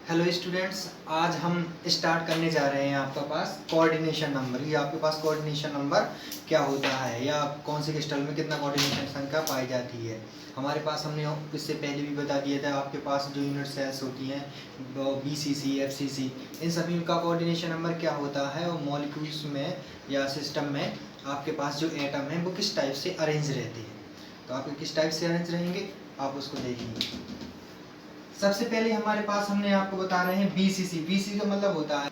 Hello students, आज हम start करने जा रहे हैं आपका पास कोऑर्डिनेशन नंबर। ये आपके पास कोऑर्डिनेशन नंबर क्या होता है या कौन से क्रिस्टल में कितना कोऑर्डिनेशन संख्या पाई जाती है। हमारे पास हमने इससे पहले भी बता दिया था, आपके पास जो यूनिट सेल्स होती हैं BCC, FCC, इन सभी का कोऑर्डिनेशन नंबर क्या होता है और मॉलिक्यूल्स में या सिस्टम में आपके पास जो एटम है वो किस टाइप से अरेंज रहते हैं। तो आपके किस टाइप से अरेंज रहेंगे आप उसको देखेंगे। सबसे पहले हमारे पास हमने आपको बता रहे हैं BCC। BCC का मतलब होता है,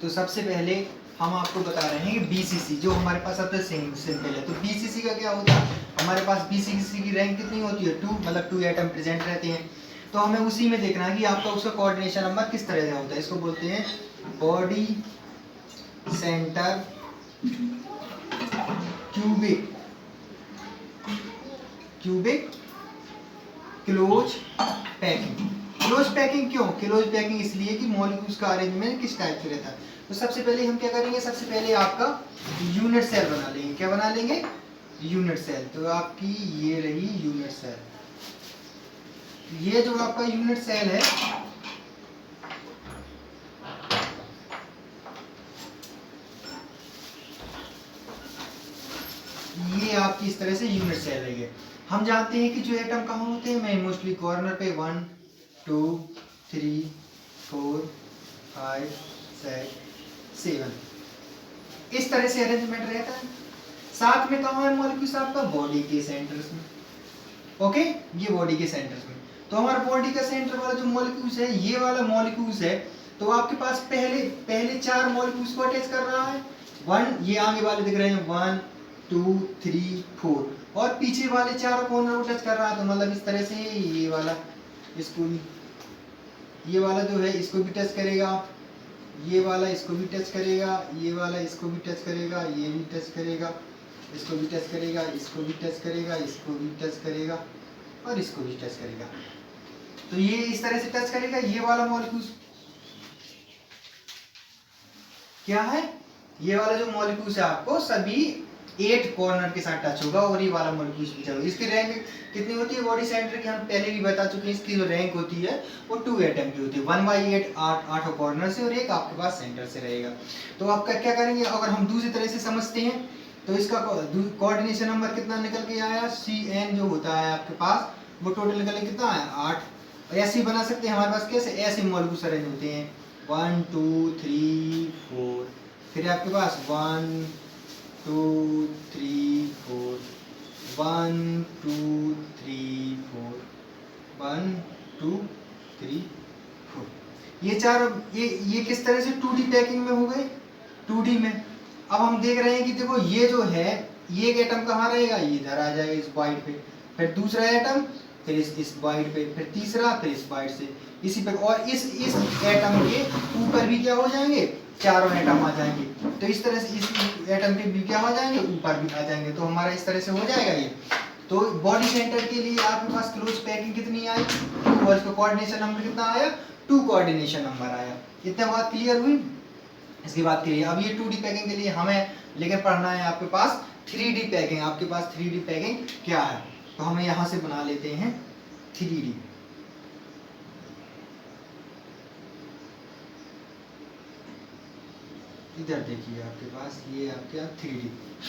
तो सबसे पहले हम आपको बता रहे हैं कि BCC जो हमारे पास सबसे सिंपल है। तो BCC का क्या होता है, हमारे पास BCC की रैंक कितनी होती है 2, मतलब 2 एटम प्रेजेंट रहते हैं। तो हमें उसी में देखना है कि आपका उसका कोऑर्डिनेशन नंबर किस तरह का होता है। इसको बोलते हैं body centre cubic close packing. Close packing क्यों? क्लोज पैकिंग इसलिए कि मॉलिक्यूल्स का अरेंजमेंट किस टाइप से रहता है। तो सबसे पहले हम क्या करेंगे, सबसे पहले आपका यूनिट सेल बना लेंगे। क्या बना लेंगे? Unit cell. तो आपकी ये रही यूनिट सेल। ये जो आपका यूनिट सेल है, ये आपकी इस तरह से यूनिट सेल रही है। हम जानते हैं कि जो एटम कहाँ होते हैं, मैं मोस्टली कॉर्नर पे 1 2 3 4 5 6 7 इस तरह से अरेंजमेंट रहता है। साथ में कहाँ है मॉलिक्यूल्स आपका? बॉडी के सेंटर्स में। ओके, ये बॉडी के सेंटर्स में। तो हमारा बॉडी का सेंटर वाला जो मॉलिक्यूल्स है, ये वाला मॉलिक्यूल्स है, तो आपके पास पहले 4 मॉलिक्यूल्स को अटैच कर रहा है। 1, ये आगे वाले दिख रहे हैं 1 2 3 4, और पीछे वाले 4 कॉर्नर को टच कर रहा है। तो मतलब इस तरह से ये वाला इसको भी, ये वाला जो है इसको भी टच करेगा, ये वाला इसको भी टच करेगा, ये वाला इसको भी टच करेगा, ये भी टच करेगा, इसको भी टच करेगा, इसको भी टच करेगा, इसको भी टच करेगा और इसको भी टच करेगा। तो ये इस तरह से टच करेगा। ये वाला मॉलिक्यूल क्या है? ये वाला जो मॉलिक्यूल्स है आपको सभी 8 कॉर्नर के साथ टच होगा, और ये वाला मॉलिक्यूल्स भी चलेगा। इसकी रैंक कितनी होती है बॉडी सेंटर की? हम पहले भी बता चुके हैं। इसकी जो रैंक होती है वो 2 एटम की होती है। 1/8 8 कॉर्नर से और एक आपके पास सेंटर से रहेगा। तो आपका क्या करेंगे, अगर हम दूसरी तरह से समझते हैं तो इसका कोऑर्डिनेशन नंबर कितना निकल के आया? CN जो होता है आपके पास वो टोटल निकल के कितना आया? 8। ऐसे ही बना सकते हैं हमारे पास। कैसे? ऐसे मॉलिक्यूल्स अरेंज होते हैं 1 2 3 4, फिर आपके पास 1 2 3 4 1 2 3 4 1 2 3 4। ये चार, ये किस तरह से 2D पैकिंग में हो गए, 2D में। अब हम देख रहे हैं कि देखो ये जो है, ये एक एटम कहाँ रहेगा? ये इधर आ जाएगा इस पॉइंट पे, फिर दूसरा एटम, फिर इस पॉइंट पे, फिर तीसरा, फिर इस पॉइंट से इसी पर, और इस एटम के ऊपर भी क्या हो जाएंगे? चारों एटम आ जाएंगे। तो इस तरह से इस एटम के भी क्या हो जाएंगे? ऊपर भी आ जाएंगे। तो हमारा इस तरह से हो जाएगा ये। तो बॉडी सेंटर के लिए आपके पास क्लोज पैकिंग कितनी आई? 2, और इसका कोऑर्डिनेशन नंबर कितना आया? 2 कोऑर्डिनेशन नंबर आया। इतना बात क्लियर हुई? इसकी बात करिए। अब ये 2D पैकिंग के लिए हमें लेकर पढ़ना है आपके पास 3D पैकिंग। आपके पास 3D पैकिंग क्या है? तो हमें यहाँ से बना लेते हैं 3D। इधर देखिए आपके पास ये आपका 3D।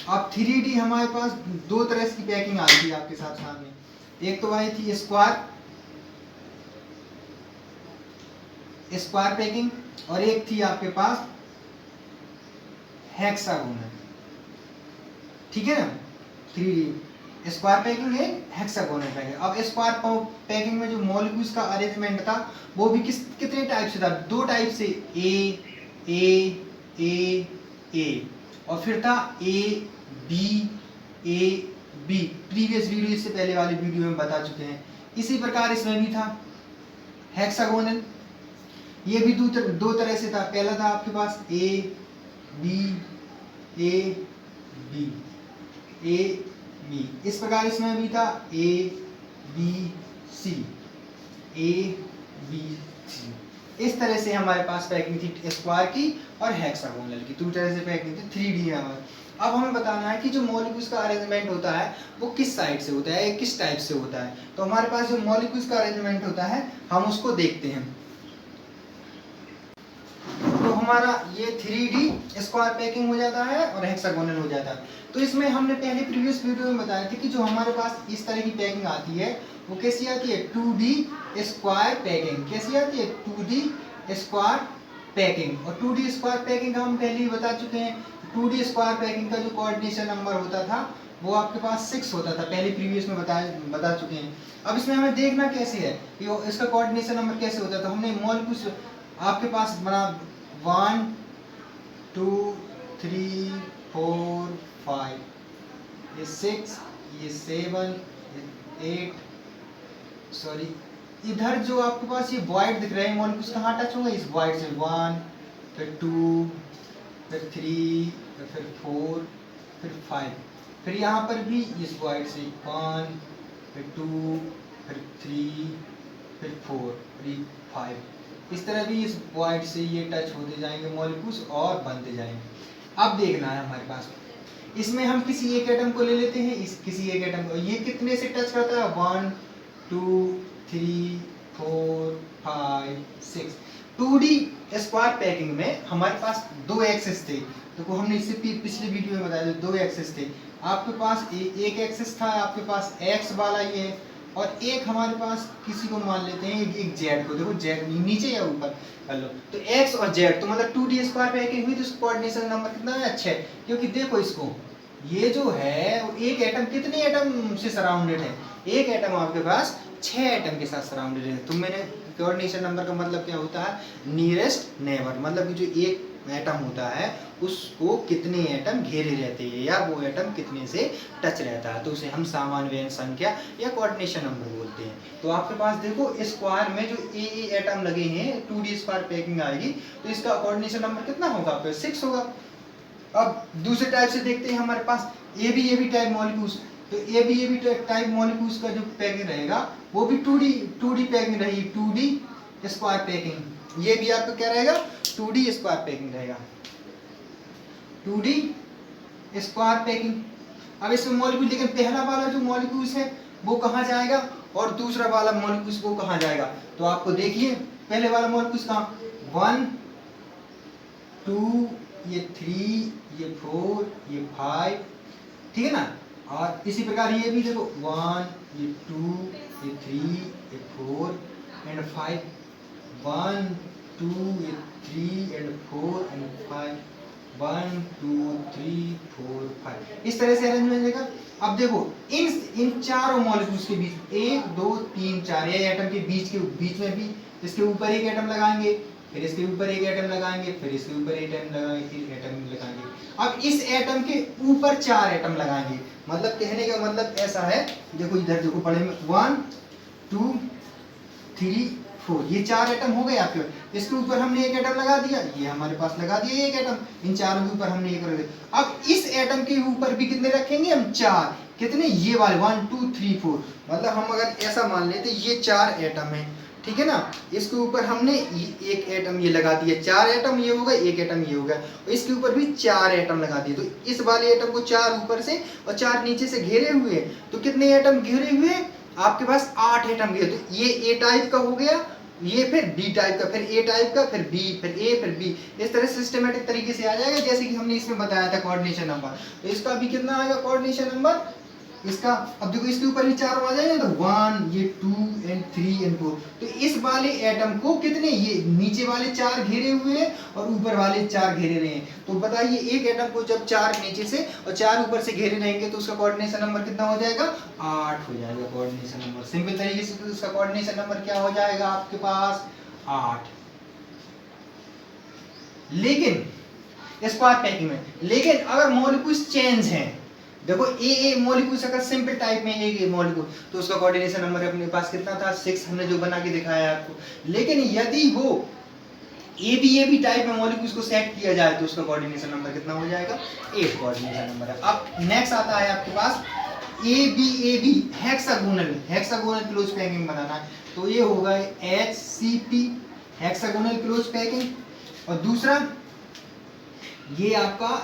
अब 3D हमारे पास 2 तरह की पैकिंग आई थी आपके साथ सामने। एक तो आई थी स्क्वायर पैकिंग, और एक थी आपके पास हेक्सागोनल। ठीक है ना? 3D स्क्वायर पैकिंग है, हेक्सागोनल पैकिंग। अब स्क्वायर पैकिंग में जो मॉलिक्यूल्स का अरेंजमेंट था वो भी कितने टाइप से था? 2 टाइप से, ए और फिर था AB। प्रीवियस वीडियो, इससे पहले वाले वीडियो में बता चुके हैं। इसी प्रकार इसमें भी था हेक्सागोनल। ये भी दो तरह से था। पहला था आपके पास AB, इस प्रकार इसमें भी था ABC। इस तरह से हमारे पास पैकिंग थी स्क्वायर की और हेक्सागोनल की। 2 तरह से पैकिंग थी 3D है हमारे। अब हमें बताना है कि जो मॉलिक्यूल्स का अरेंजमेंट होता है वो किस साइड से होता है, किस टाइप से होता है। तो हमारे पास जो मॉलिक्यूल्स का अरेंजमेंट होता है हम उसको देखते हैं। तो हमारा ये 3D स्क्वायर पैकिंग हो जाता है और हेक्सागोनल हो जाता है। तो इसमें हमने पहले प्रीवियस वीडियो में बताया था कि जो हमारे पास इस तरह की पैकिंग आती है वो कैसी आती है, 2D स्क्वायर पैकिंग। कैसी आती है, 2D स्क्वायर पैकिंग। और 2D स्क्वायर पैकिंग का हम पहले ही बता चुके हैं। 2D स्क्वायर पैकिंग का जो कोऑर्डिनेशन नंबर होता था वो आपके पास 6 होता था, पहले प्रीवियस में बता चुके हैं। अब इसमें हमें देखना कैसे है कि इसका कोऑर्डिनेशन नंबर कैसे होता था। हमने मॉलिक्यूल्स आपके पास बना 1 2 3 4 5, ये 6, ये 7, ये 8, सॉरी इधर जो आपके पास ये वॉइड दिख रहे हैं मॉलिक्यूल्स कहाँ टच होंगे, इस वॉइड से 1, फिर 2, फिर 3, फिर 4, फिर 5, फिर यहाँ पर भी इस वॉइड से 1, फिर 2, फिर 3, फिर 4 और 5। इस तरह भी इस वॉइड से ये टच होते जाएंगे मॉलिक्यूल्स और बनते जाएंगे। अब देखना है हमारे पास, इसमें हम किसी एक एटम को ले लेते हैं, इस किसी एक एटम को, ये कितने से टच करता है, 1 2 3 4 5 6। 2D स्क्वायर पैकिंग में हमारे पास 2 एक्सिस थे। देखो हमने इससे पिछले वीडियो में बताया 2 एक्सिस थे। आपके पास एक एक्सिस था आपके पास एक्स वाला ये, और एक हमारे पास किसी को मान लेते हैं एक जेड को। देखो जेड नीचे या ऊपर कर लो, तो एक्स और जेड, तो मतलब 2D स्क्वायर पैकिंग हुई। तो कोऑर्डिनेशन नंबर कितना है, अच्छा है, क्योंकि देखो इसको, ये जो है वो एक एटम कितने एटम से सराउंडेड है, एक एटम आपके पास 6 एटम के साथ सराउंडेड है। तो मैंने कोऑर्डिनेशन नंबर का मतलब क्या होता है, नियरेस्ट नेबर, मतलब कि जो एक एटम होता है उसको कितने एटम घेरे रहते हैं या वो एटम कितने से टच रहता है, तो उसे हम सामान्य व्यंजक संख्या या कोऑर्डिनेशन नंबर बोलते हैं। तो आपके पास देखो स्क्वायर में जो ए एटम लगे हैं 2D स्क्वायर पैकिंग आएगी, तो इसका कोऑर्डिनेशन नंबर कितना होगा, आपका 6 होगा। अब दूसरे टाइप से देखते हैं, हमारे पास ए बी टाइप मॉलिक्यूल्स, तो ए बी टाइप मॉलिक्यूल्स का जो पैकिंग रहेगा वो भी 2D पैकिंग रहेगी, 2D स्क्वायर पैकिंग। ये भी आपका क्या रहेगा, 2D स्क्वायर पैकिंग रहेगा, 2D स्क्वायर पैकिंग। अब इसमें मॉलिक्यूल, लेकिन पहला वाला जो मॉलिक्यूल्स है वो कहाँ जाएगा और दूसरा वाला मॉलिक्यूल्स वो कहाँ जाएगा, तो आपको देखिए पहले वाला मॉलिक्यूल्स कहाँ, 1 2, ये 3, ये 4, ये 5, ठीक है ना। और इसी प्रकार ये भी देखो 1, ये 2, ये 3, ये 4 एंड 5, 1 2, ये 3 एंड 4 एंड 5, 1 2 3 4 5, इस तरह से अरेंज हो जाएगा। अब देखो इन चारों मॉलिक्यूल्स के बीच 1 2 3 4 ये एटम के बीच में भी इसके ऊपर एक एटम लगाएंगे, फिर इसके ऊपर एक एटम लगाएंगे, फिर इसके ऊपर एक एटम लगाएंगे, फिर एटम लगाएंगे। अब इस एटम के ऊपर 4 एटम लगाएंगे, मतलब कहने का मतलब ऐसा है, देखो इधर देखो पढ़े में 1 2 3 4, ये 4 एटम हो गए आपके। इसके ऊपर हमने एक एटम लगा दिया, ये हमारे पास लगा दिया एक एटम, इन चारों के ऊपर हमने एक रख दिया। अब इस एटम के ऊपर भी कितने रखेंगे हम, 4, कितने, ये वाले 1 2 3 4, मतलब हम अगर ऐसा मान लेते ये 4 एटम है, ठीक है ना। इसके ऊपर हमने एक एटम ये लगा दिया, 4 एटम ये हो गए, एक एटम ये हो गया, और इसके ऊपर भी 4 एटम लगा दिए। तो इस वाले एटम को 4 ऊपर से और 4 नीचे से घेरे हुए, तो कितने एटम घेरे हुए आपके पास, 8 एटम घेरे। तो ये ए टाइप का हो गया, ये फिर बी टाइप का, फिर ए टाइप का, फिर बी, फिर ए, फिर बी, इस तरह सिस्टमेटिक तरीके से आ जाएगा, जैसे कि हमने इसमें बताया था कोऑर्डिनेशन नंबर। तो इसका भी कितना आएगा कोऑर्डिनेशन नंबर इसका, अब देखो इसके ऊपर भी 4 आ जाएंगे, तो 1 ये 2 एंड 3 एंड 4, तो इस वाले एटम को कितने, ये नीचे वाले 4 घेरे हुए हैं और ऊपर वाले 4 घेरे रहे हैं। तो बताइए एक एटम को जब 4 नीचे से और 4 ऊपर से घेरे रहेंगे तो उसका कोऑर्डिनेशन नंबर कितना हो जाएगा, 8 हो जाएगा कोऑर्डिनेशन नंबर। सिंपल तरीके से तो उसका कोऑर्डिनेशन नंबर क्या हो जाएगा आपके पास, 8। लेकिन स्क्वायर पैकिंग में, लेकिन अगर मॉलिक्यूल्स चेंज हैं, देखो ए मॉलिक्यूल्स अगर सिंपल टाइप में एक मॉलिक्यूल, तो उसका कोऑर्डिनेशन नंबर अपने पास कितना था, 6, हमने जो बना के दिखाया आपको। लेकिन यदि वो ए बी टाइप में मॉलिक्यूल्स को सेट किया जाए तो उसका कोऑर्डिनेशन नंबर कितना हो जाएगा, 8 कोऑर्डिनेशन नंबर है। अब नेक्स्ट आता है आपके पास A B hexagonal close packing बनाना है, तो ये होगा HCP हेक्सागोनल क्लोज पैकिंग, और दूसरा ये आपका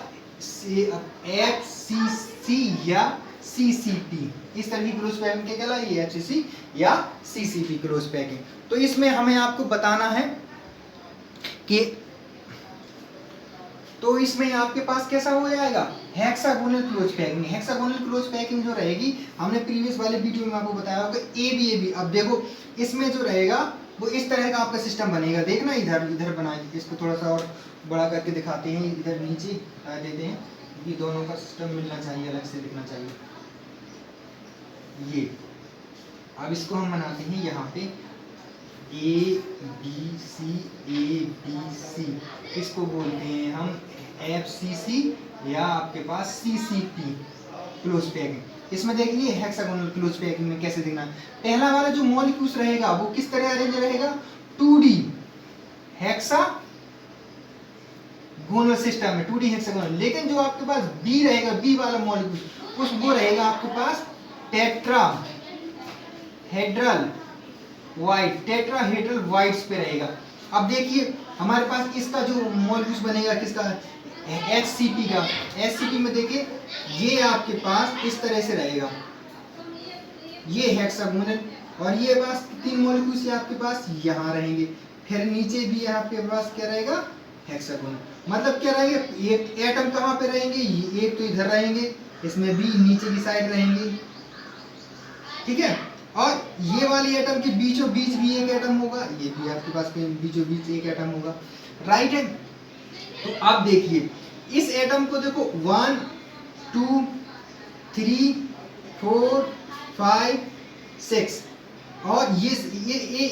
HCC या CCP, इस तरह की क्लोज पैकिंग क्या कहलाएगी, HCC या CCP क्लोज पैकिंग। तो इसमें हमें आपको बताना है कि तो इसमें आपके पास कैसा हो जाएगा, hexagonal close packing. Hexagonal close packing जो रहेगी, हमने प्रीवियस वाले वीडियो में आपको बताया होगा ए बी। अब देखो इसमें जो रहेगा वो इस तरह का आपका सिस्टम बनेगा। देखना इधर इधर बनाए, इसको थोड़ा सा और बड़ा करके दिखाते हैं, इधर नीचे आ देते हैं, ये दोनों का सिस्टम मिलना चाहिए, अलग से दिखना चाहिए। ये अब इसको हम बनाते हैं यहाँ पे ए बी सी, इसको बोलते हैं हम FCC या आपके पास CCP क्लोज पैकिंग। इसमें देखिए हेक्सागोनल क्लोज पैकिंग में कैसे देखना, पहला वाला जो मॉलिक्यूल्स रहेगा वो किस तरह अरेंज रहेगा, 2D हेक्सागोनल सिस्टम में, 2D हेक्सागोनल। लेकिन जो आपके पास बी रहेगा, बी वाला मॉलिक्यूल उस वो रहेगा आपके पास टेट्राहेड्रल वाइड्स पे रहेगा। अब देखिए हमारे पास इसका जो मॉलिक्यूल्स बनेगा किसका, HCP का। HCP में देखिए ये आपके पास इस तरह से रहेगा, ये हेक्सागोनल, और ये पास 3 मॉलिक्यूल्स आपके पास यहाँ रहेंगे। फिर नीचे भी आपके पास क्या रहेगा, हेक्सागोनल। मतलब क्या रहेगा, एक एटम कहाँ पे रहेंगे, एक तो इधर रहेंगे, इसमें भी नीचे की साइड रहेंगे, ठीक है। और ये वाली एटम के बीचों बीच भी एक एटम होगा, ये भी आपके पास बीचों बीच एक एटम होगा, राइट है। तो आप देखिए इस एटम को देखो 1 2 3 4 5 6, और ये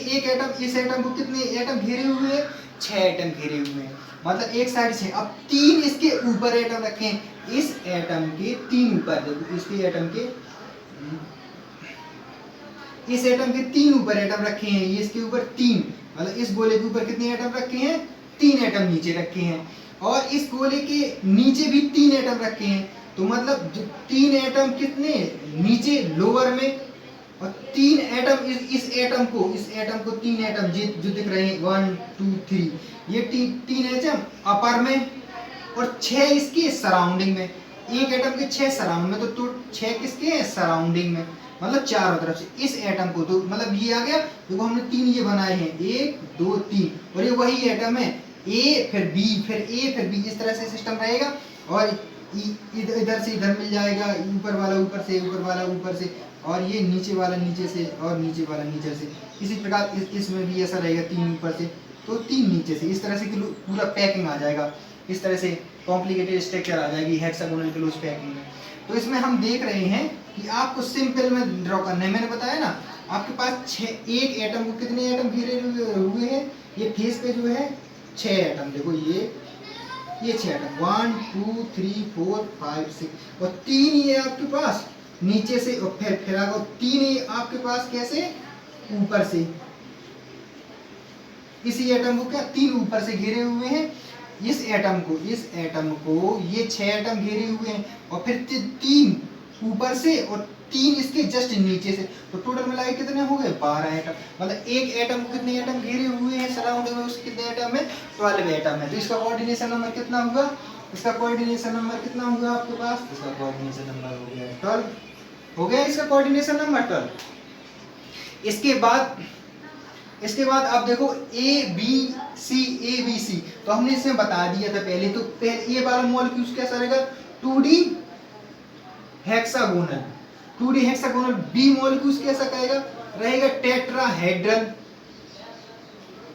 एक एटम, इस एटम को कितने एटम घेरे हुए हैं, 6 एटम घेरे हुए हैं, मतलब एक साइड से। अब 3 इसके ऊपर एटम रखे हैं, इस एटम के 3 ऊपर, देखो इसके एटम के, इस एटम के 3 ऊपर एटम रखे हैं, ये इसके ऊपर 3, मतलब इस गोले के ऊपर कितने एटम रखे हैं, 3 एटम नीचे रखे हैं, और इस गोले के नीचे भी 3 एटम रखे हैं। तो मतलब 3 एटम कितने नीचे लोअर में, और 3 एटम इस एटम को 3 एटम जो दिख रहे हैं 1 2 3, ये 3 एटम अपर में, और 6 इसके सराउंडिंग में। एक एटम के 6 सराउंड में, तो 6 किसके सराउंडिंग में, मतलब चारों तरफ से। इस एटम को तो मतलब ये आ गया, देखो हमने 3 ये बनाए हैं, 1 2 3, और ये वही एटम है, ए फिर बी फिर ए फिर बी, इस तरह से सिस्टम रहेगा। और इधर से इधर मिल जाएगा, ऊपर वाला ऊपर से, ऊपर वाला ऊपर से, और ये नीचे वाला नीचे से, और नीचे वाला नीचे से। इसी प्रकार इसमें भी ऐसा रहेगा, 3 ऊपर से तो 3 नीचे से, इस तरह से पूरा पैकिंग आ जाएगा। इस तरह से कॉम्प्लिकेटेड स्ट्रक्चर आ जाएगी हेक्सागोनल क्लोज पैकिंग में। तो इसमें हम देख रहे हैं कि आपको सिंपल में ड्रॉ करना है। मैंने बताया ना आपके पास एक एटम को कितने एटम घेरे हुए हैं, ये फेस पे जो है 6 एटम, देखो ये 6 एटम, 1 2 3 4 5 6, और 3 ये आपके पास नीचे से, और फिर आगे 3 ये आपके पास कैसे, ऊपर से। इसी एटम को क्या 3 ऊपर से घेरे हुए हैं, इस एटम को ये 6 एटम घेरे हुए हैं, और फिर 3 ऊपर से और 3 इसके जस्ट नीचे से। तो टोटल मिला के कितने हो गए, 12 एटम। मतलब एक एटम को कितने एटम घेरे हुए हैं सराउंडिंग में, उसके कितने एटम है, 12 एटम है। तो इसका कोऑर्डिनेशन नंबर कितना होगा, इसका कोऑर्डिनेशन नंबर कितना होगा आपके पास, इसका कोऑर्डिनेशन नंबर हो गया 12, हो गया इसका कोऑर्डिनेशन नंबर 12। इसके बाद आप देखो ABC, तो हमने इसमें बता दिया था पहले। तो पहले ये वाला मॉलिक्यूल कैसा रहेगा, 2D हेक्सागोनल। बी मॉलिक्यूल कैसा रहेगा,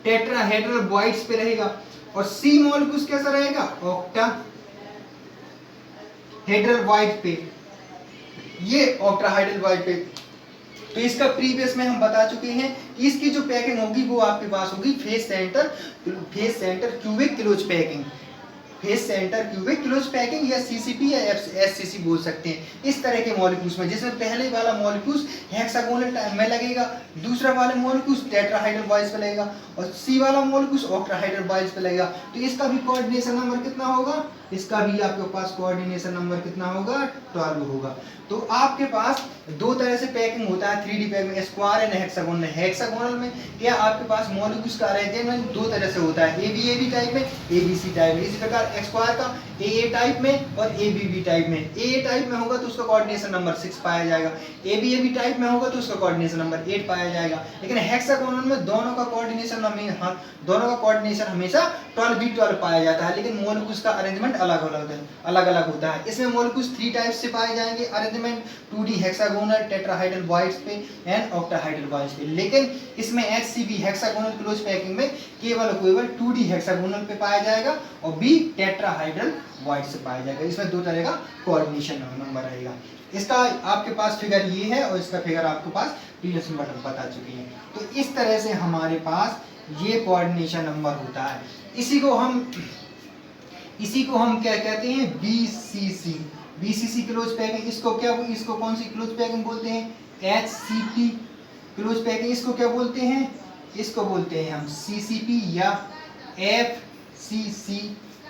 टेट्राहेड्रल बॉइड्स पे रहेगा। और सी मॉलिक्यूल कैसा रहेगा, ऑक्टाहेड्रल बॉइड पे, ये ऑक्टाहेड्रल बॉइड पे। तो इसका प्रीवियस में हम बता चुके हैं कि इसकी जो पैकिंग होगी वो आपके पास होगी face centre cubic close packing, या CCP या SCC बोल सकते हैं। इस तरह के मॉलिक्यूल्स में, जिसमें पहले वाला मॉलिक्यूल हेक्सागोनल में लगेगा, दूसरा वाला मॉलिक्यूल टेट्राहेड्रल बॉइड्स पे लगेगा, और सी वाला मॉलिक्यूल ऑक्टाहेड्रल बॉइड्स पे लगेगा। तो इसका भी कोऑर्डिनेशन नंबर कितना होगा, इसका भी आपके पास कोऑर्डिनेशन नंबर कितना होगा, 12 होगा। तो आपके पास 2 तरह से पैकिंग होता है 3D packing, square and hexagonal. Hexagonal में क्या आपके पास मॉलिक्यूल्स का अरेंजमेंट 2 तरह से होता है, ABAB टाइप में, ABC टाइप में। इसी प्रकार स्क्वायर का ए टाइप में और ए बी टाइप में। ए टाइप में होगा तो उसका कोऑर्डिनेशन नंबर 6 पाया जाएगा, ए बी टाइप में होगा तो उसका कोऑर्डिनेशन नंबर 8 पाया जाएगा। लेकिन हेक्सागोनल में दोनों का कोऑर्डिनेशन हमेशा 12 पाया जाता है, लेकिन मोलकुस का अरेंजमेंट अलग अलग होता है। इसमें मोलकुस 3 टाइप से पाए जाएंगे अरेंजमेंट, 2D हेक्सागोनल टेट्राहाइड्रल बॉइड्स पे एंड ऑक्टाहाइड्रल बॉइड्स पे। लेकिन इसमें HCP हेक्सागोनल क्लोज पैकिंग में केवल 2D हेक्सागोनल पे पाया जाएगा और बी टेट्राहाइड्रल बॉइड से पाया जाएगा। इसमें 2 तरह का कोऑर्डिनेशन नंबर रहेगा। इसका आपके पास फिगर ये है और इसका फिगर आपके पास प्रीवियस में बता चुके हैं। तो इस तरह से हमारे पास ये कोऑर्डिनेशन नंबर होता है। इसी को हम क्या कहते हैं, BCC क्लोज पैकिंग। इसको कौन सी क्लोज पैकिंग बोलते हैं, HCP क्लोज पैकिंग। इसको क्या बोलते हैं, इसको बोलते हैं हम CCP या FCC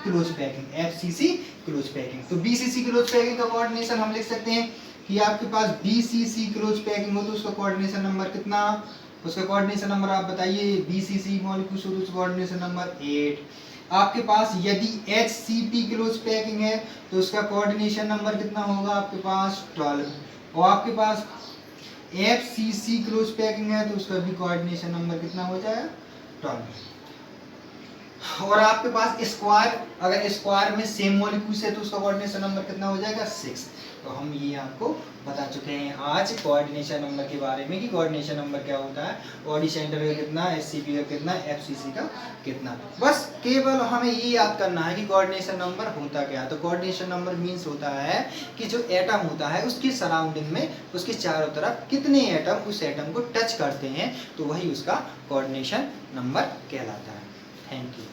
close packing, FCC close packing. तो BCC क्लोज पैकिंग का कोऑर्डिनेशन हम लिख सकते हैं कि आपके पास BCC क्लोज पैकिंग हो तो उसका कोऑर्डिनेशन नंबर कितना, उसका कोऑर्डिनेशन नंबर आप बताइए। BCC मॉलिक्यूल हो तो कोऑर्डिनेशन नंबर 8। आपके पास यदि HCP क्लोज पैकिंग है तो उसका कोऑर्डिनेशन नंबर कितना होगा आपके पास 12। और आपके पास FCC क्लोज पैकिंग है तो उसका भी कोऑर्डिनेशन नंबर कितना हो जाएगा 12। और आपके पास स्क्वायर, अगर स्क्वायर में सेम मॉलिक्यूल्स है तो उसका कोऑर्डिनेशन नंबर कितना हो जाएगा 6। तो हम ये आपको बता चुके हैं आज कोऑर्डिनेशन नंबर के बारे में कि कोऑर्डिनेशन नंबर क्या होता है, बॉडी सेंटर का कितना, HCP का कितना, FCC का कितना। बस केवल हमें ये याद करना है कि कोऑर्डिनेशन नंबर होता क्या है। तो कोऑर्डिनेशन नंबर मीन्स होता है कि जो एटम होता है उसकी सराउंडिंग में, उसके चारों तरफ कितने एटम उस एटम को टच करते हैं, तो वही उसका कोऑर्डिनेशन नंबर कहलाता है। Thank you.